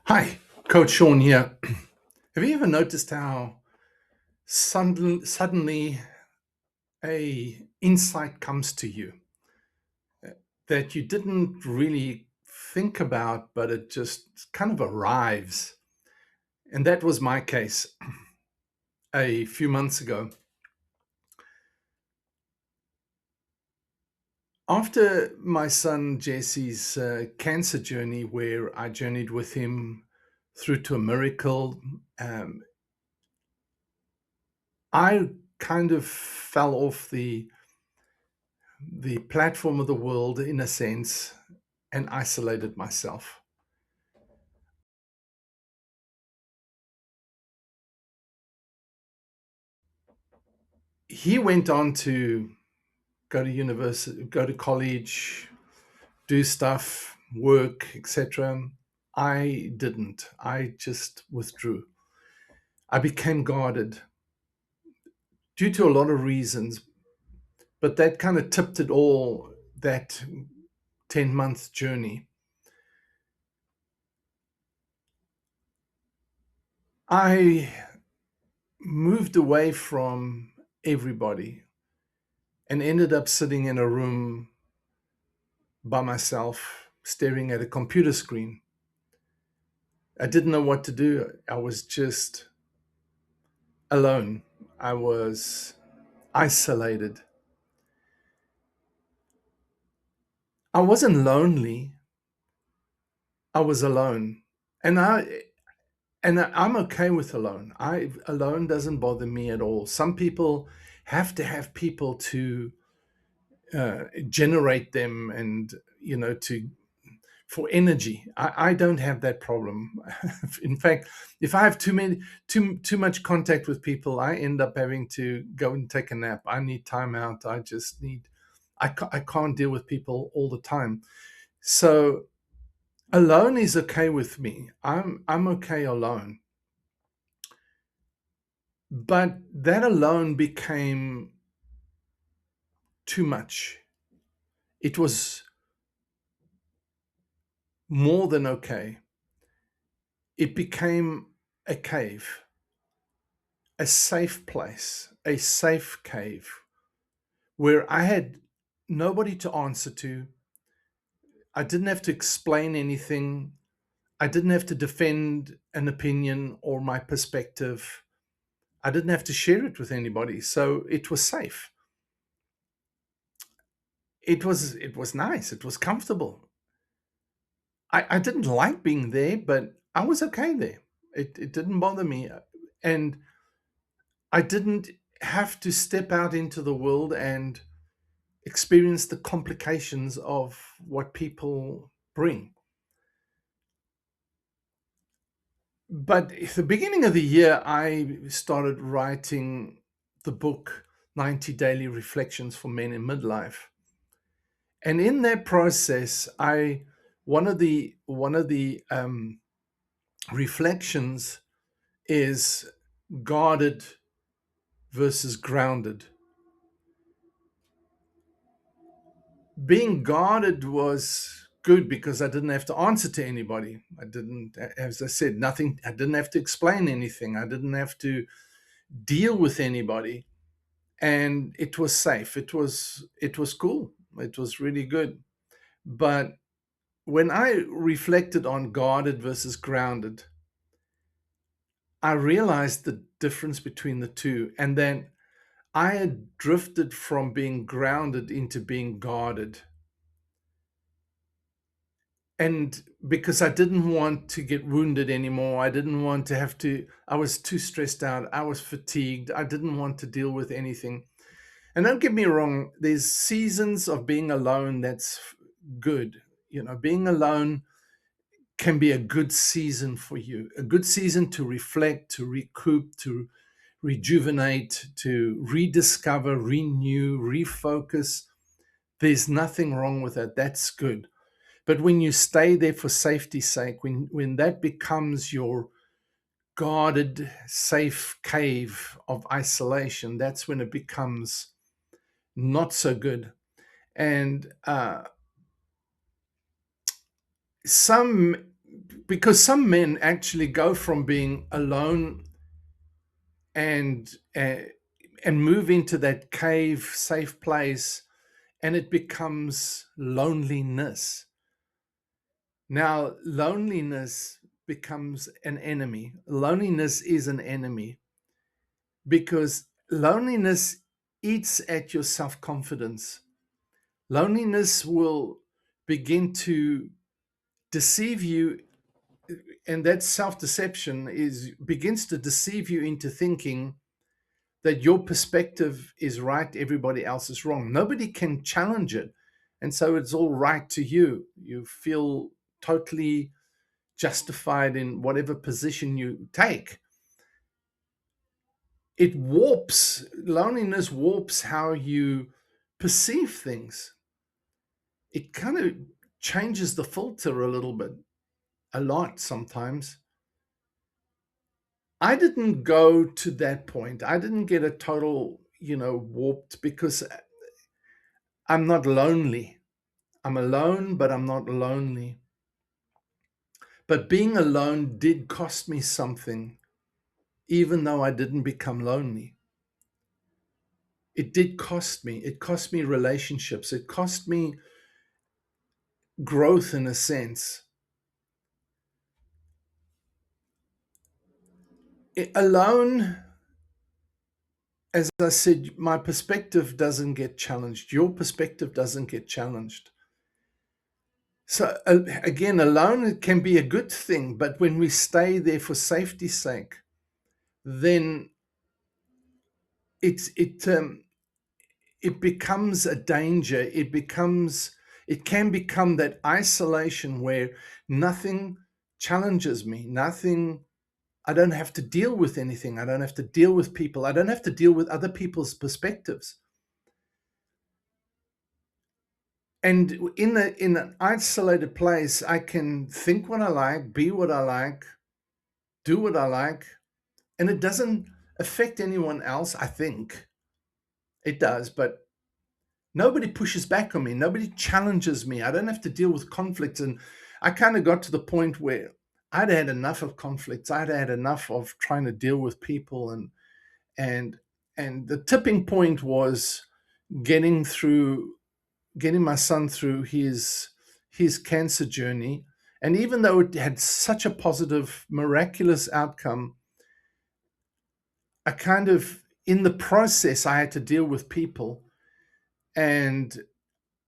Hi, Coach Sean here. Have you ever noticed how suddenly a insight comes to you that you didn't really think about, but it just kind of arrives? And that was my case a few months ago. After my son Jesse's cancer journey, where I journeyed with him through to a miracle, um, I kind of fell off the platform of the world in a sense and isolated myself. He went on to go to university, go to college, do stuff, work, etc. I didn't. I just withdrew. I became guarded due to a lot of reasons, but that kind of tipped it all, that 10-month journey. I moved away from everybody and ended up sitting in a room by myself, staring at a computer screen. I didn't know what to do. I was just alone. I was isolated. I wasn't lonely. I was alone. And I'm okay with alone. I Alone doesn't bother me at all. Some people have to have people to generate them and to for energy. I don't have that problem. In fact, if I have too much contact with people, I end up having to go and take a nap. I need time out. I can't deal with people all the time. So alone is okay with me. I'm okay alone. But that alone became too much. It was more than okay. It became a cave, a safe place, a safe cave where I had nobody to answer to. I didn't have to explain anything. I didn't have to defend an opinion or my perspective. I didn't have to share it with anybody. So it was safe. It was nice. It was comfortable. I didn't like being there, but I was okay there. It didn't bother me. And I didn't have to step out into the world and experience the complications of what people bring. But at the beginning of the year, I started writing the book 90 Daily Reflections for Men in Midlife. And in that process, I one of the reflections is guarded versus grounded. Being guarded was good because I didn't have to answer to anybody. I didn't, as I said, nothing. I didn't have to explain anything. I didn't have to deal with anybody, and it was safe. It was cool. It was really good. But when I reflected on guarded versus grounded, I realized the difference between the two, and then I had drifted from being grounded into being guarded. And because I didn't want to get wounded anymore, I didn't want to have to, I was too stressed out, I was fatigued, I didn't want to deal with anything. And don't get me wrong, there's seasons of being alone that's good. Being alone can be a good season for you, a good season to reflect, to recoup, to rejuvenate, to rediscover, renew, refocus. There's nothing wrong with that. That's good. But when you stay there for safety's sake, when that becomes your guarded, safe cave of isolation, that's when it becomes not so good. And some because some men actually go from being alone and uh, and move into that cave safe place, and it becomes loneliness. Now loneliness becomes an enemy. Loneliness is an enemy because loneliness eats at your self-confidence. Loneliness will begin to deceive you, and that self-deception is begins to deceive you into thinking that your perspective is right, everybody else is wrong. Nobody can challenge it. And so it's all right to you. You feel totally justified in whatever position you take. It warps, loneliness warps how you perceive things. It kind of changes the filter a little bit, a lot sometimes. I didn't go to that point. I didn't get a total, warped, because I'm not lonely. I'm alone, but I'm not lonely. But being alone did cost me something, even though I didn't become lonely. It did cost me. It cost me relationships. It cost me growth in a sense. Alone, as I said, my perspective doesn't get challenged. Your perspective doesn't get challenged. So again, alone it can be a good thing, but when we stay there for safety's sake, then it becomes a danger. It can become that isolation where nothing challenges me, nothing. I don't have to deal with anything. I don't have to deal with people. I don't have to deal with other people's perspectives. And in an isolated place, I can think what I like, be what I like, do what I like, and it doesn't affect anyone else. I think it does, but nobody pushes back on me. Nobody challenges me. I don't have to deal with conflicts. And I kind of got to the point where I'd had enough of conflicts. I'd had enough of trying to deal with people, and and the tipping point was getting through getting my son through his cancer journey. And even though it had such a positive, miraculous outcome, I kind of, in the process, I had to deal with people, and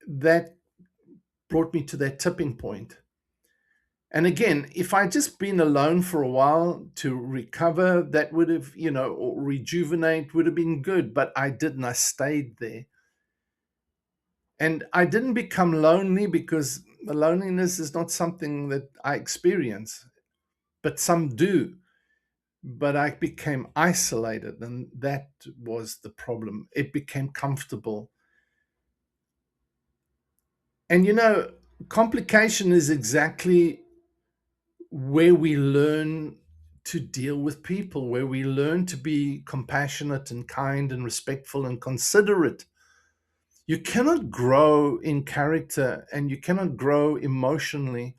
that brought me to that tipping point. And again, if I'd just been alone for a while to recover, that would have, or rejuvenate, would have been good. But I didn't. I stayed there. And I didn't become lonely because loneliness is not something that I experience, but some do. But I became isolated, and that was the problem. It became comfortable. And complication is exactly where we learn to deal with people, where we learn to be compassionate and kind and respectful and considerate. You cannot grow in character and you cannot grow emotionally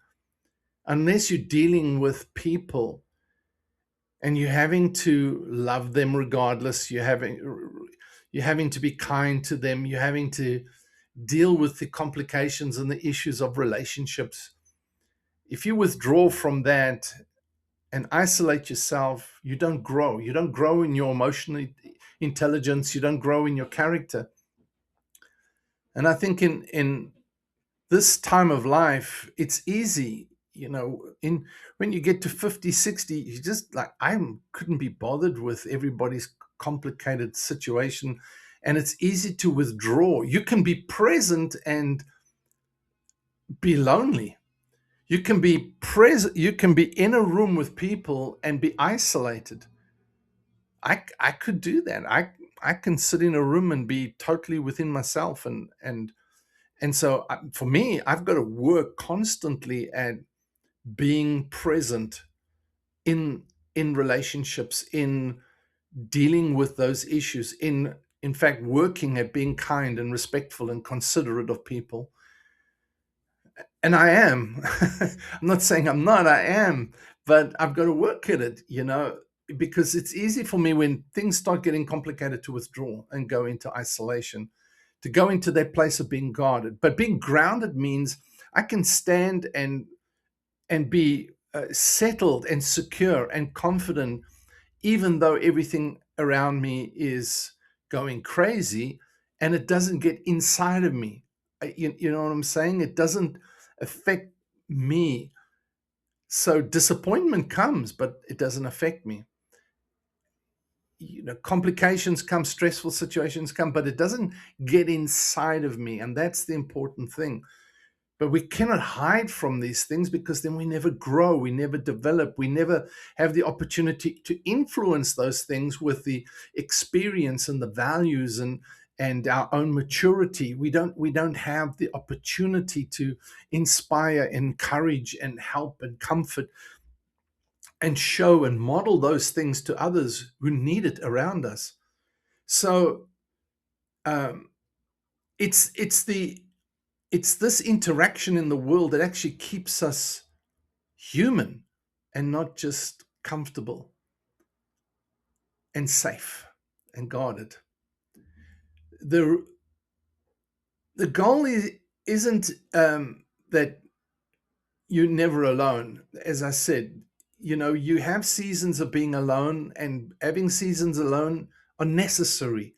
unless you're dealing with people and you're having to love them regardless. You're having to be kind to them. You're having to deal with the complications and the issues of relationships. If you withdraw from that and isolate yourself, you don't grow. You don't grow in your emotional intelligence. You don't grow in your character. And I think in this time of life, it's easy, in when you get to 50, 60, you just like, I couldn't be bothered with everybody's complicated situation. And it's easy to withdraw. You can be present and be lonely. You can be present, you can be in a room with people and be isolated. I could do that. I can sit in a room and be totally within myself, and so for me, I've got to work constantly at being present in relationships, in dealing with those issues, in fact working at being kind and respectful and considerate of people. And I am. I'm not saying I'm not, I am, but I've got to work at it, because it's easy for me when things start getting complicated to withdraw and go into isolation, to go into that place of being guarded. But being grounded means I can stand and be settled and secure and confident, even though everything around me is going crazy, and it doesn't get inside of me. You know what I'm saying? It doesn't affect me. So disappointment comes, but it doesn't affect me. Complications come, stressful situations come, but it doesn't get inside of me. And that's the important thing. But we cannot hide from these things, because then we never grow, we never develop, we never have the opportunity to influence those things with the experience and the values and our own maturity. We don't have the opportunity to inspire, encourage, and help and comfort and show and model those things to others who need it around us. So um, it's this interaction in the world that actually keeps us human and not just comfortable and safe and guarded. The the goal isn't that you're never alone. As I said, you have seasons of being alone, and having seasons alone are necessary.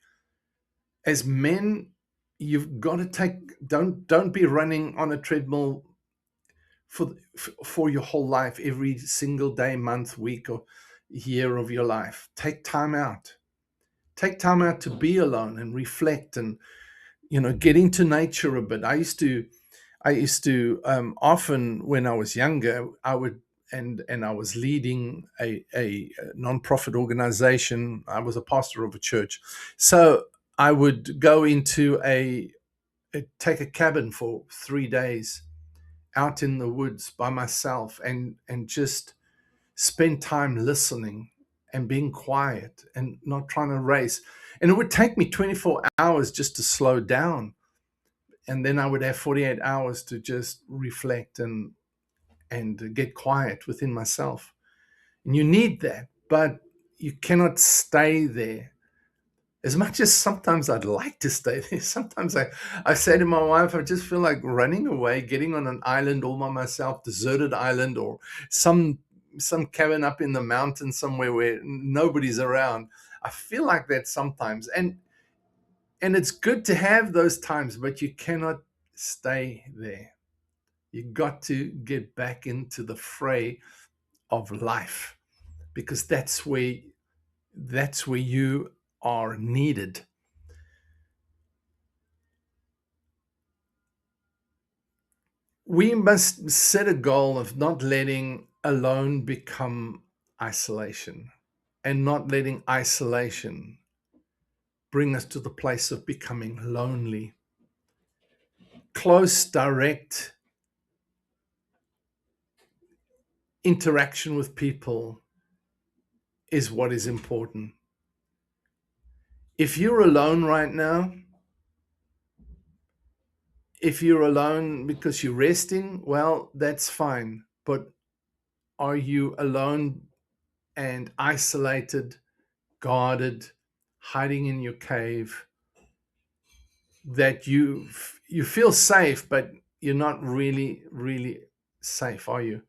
As men, you've got to don't be running on a treadmill for your whole life, every single day, month, week, or year of your life. Take time out. Take time out to be alone and reflect, and get into nature a bit. I used to often, when I was younger, I would and I was leading a nonprofit organization. I was a pastor of a church, so I would go into take a cabin for 3 days out in the woods by myself, and just spend time listening and being quiet and not trying to race. And it would take me 24 hours just to slow down, and then I would have 48 hours to just reflect and get quiet within myself. And you need that, but you cannot stay there. As much as sometimes I'd like to stay there, sometimes I say to my wife, I just feel like running away, getting on an island all by myself, deserted island, or some some cabin up in the mountains somewhere where nobody's around. I feel like that sometimes. And it's good to have those times, but you cannot stay there. You got to get back into the fray of life, because that's where you are needed. We must set a goal of not letting alone become isolation, and not letting isolation bring us to the place of becoming lonely. Close, direct interaction with people is what is important. If you're alone right now, if you're alone because you're resting, well, that's fine. But are you alone and isolated, guarded, hiding in your cave, that you feel safe, but you're not really safe, are you?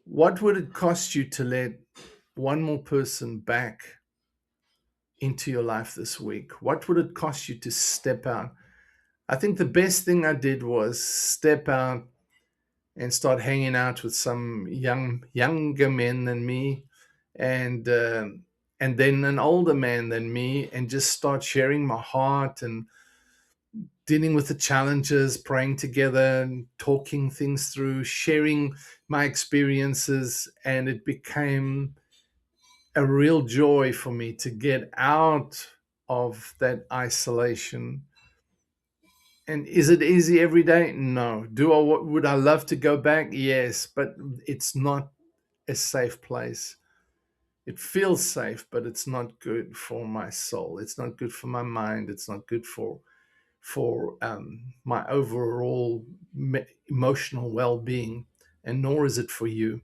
What would it cost you to let one more person back into your life this week? What would it cost you to step out? I think the best thing I did was step out and start hanging out with some younger men than me, and and then an older man than me, and just start sharing my heart and dealing with the challenges, praying together and talking things through, sharing my experiences. And it became a real joy for me to get out of that isolation. And is it easy every day? No. Would I love to go back? Yes, but it's not a safe place. It feels safe, but it's not good for my soul. It's not good for my mind. It's not good for my overall emotional well-being, and nor is it for you.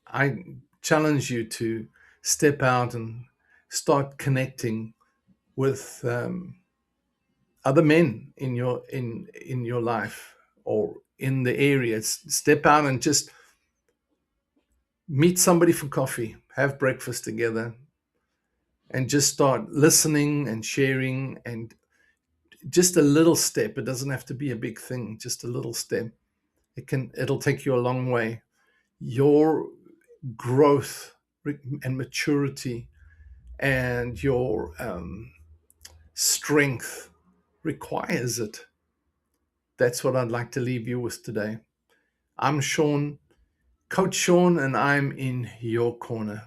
I challenge you to step out and start connecting with other men in your life or in the area. Step out and just meet somebody for coffee, have breakfast together, and just start listening and sharing. And just a little step, it doesn't have to be a big thing, just a little step, it'll take you a long way. Your growth and maturity and your strength requires it. That's what I'd like to leave you with today. I'm Sean, Coach Sean, and I'm in your corner.